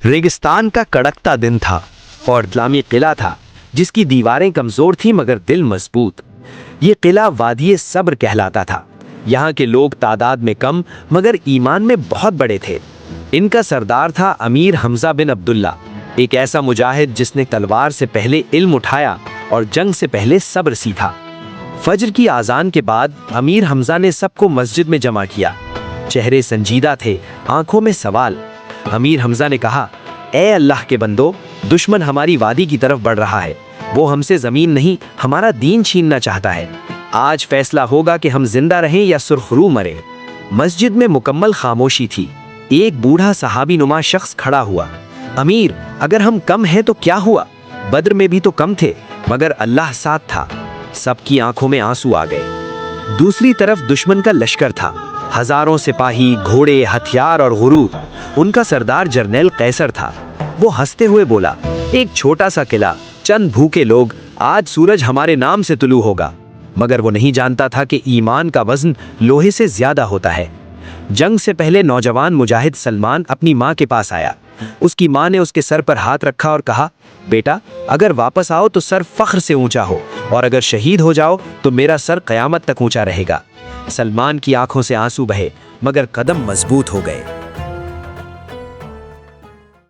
रेगिस्तान का कड़कता दिन था और इस्लामी किला था जिसकी दीवारें कमजोर थी मगर दिल मजबूत। ये किला वादिये सब्र कहलाता था। यहाँ के लोग तादाद में कम मगर ईमान में बहुत बड़े थे। इनका सरदार था अमीर हमजा बिन अब्दुल्ला, एक ऐसा मुजाहिद जिसने तलवार से पहले इल्म उठाया और जंग से पहले सब्र सीखा। फजर की आजान के बाद अमीर हमजा ने सबको मस्जिद में जमा किया। चेहरे संजीदा थे, आंखों में सवाल। अमीर हमजा ने कहा, ए अल्लाह के बंदो, दुश्मन हमारी वादी की तरफ बढ़ रहा है। वो हमसे जमीन नहीं, हमारा दीन छीनना चाहता है। आज फैसला होगा कि हम जिंदा रहें या सुरखरू मरें। मस्जिद में मुकम्मल खामोशी थी। एक बूढ़ा सहाबी नुमा शख्स खड़ा हुआ। अमीर, अगर हम कम हैं तो क्या हुआ? बद्र में भी तो कम थे मगर अल्लाह साथ था। सबकी आंखों में आंसू आ गए। दूसरी तरफ दुश्मन का लश्कर था, हजारों सिपाही, घोड़े, हथियार और गुरूर। उनका सरदार जर्नैल कैसर था। वो हंसते हुए बोला, एक छोटा सा किला, चंद भूखे लोग, आज सूरज हमारे नाम से तुलू होगा। मगर वो नहीं जानता था कि ईमान का वजन लोहे से ज्यादा होता है। जंग से पहले नौजवान मुजाहिद सलमान अपनी माँ के पास आया। उसकी माँ ने उसके सर पर हाथ रखा और कहा, बेटा, अगर वापस आओ तो सर फख्र से ऊंचा हो और अगर शहीद हो जाओ तो मेरा सर कयामत तक ऊंचा रहेगा। सलमान की आंखों से आंसू बहे मगर कदम मजबूत हो गए।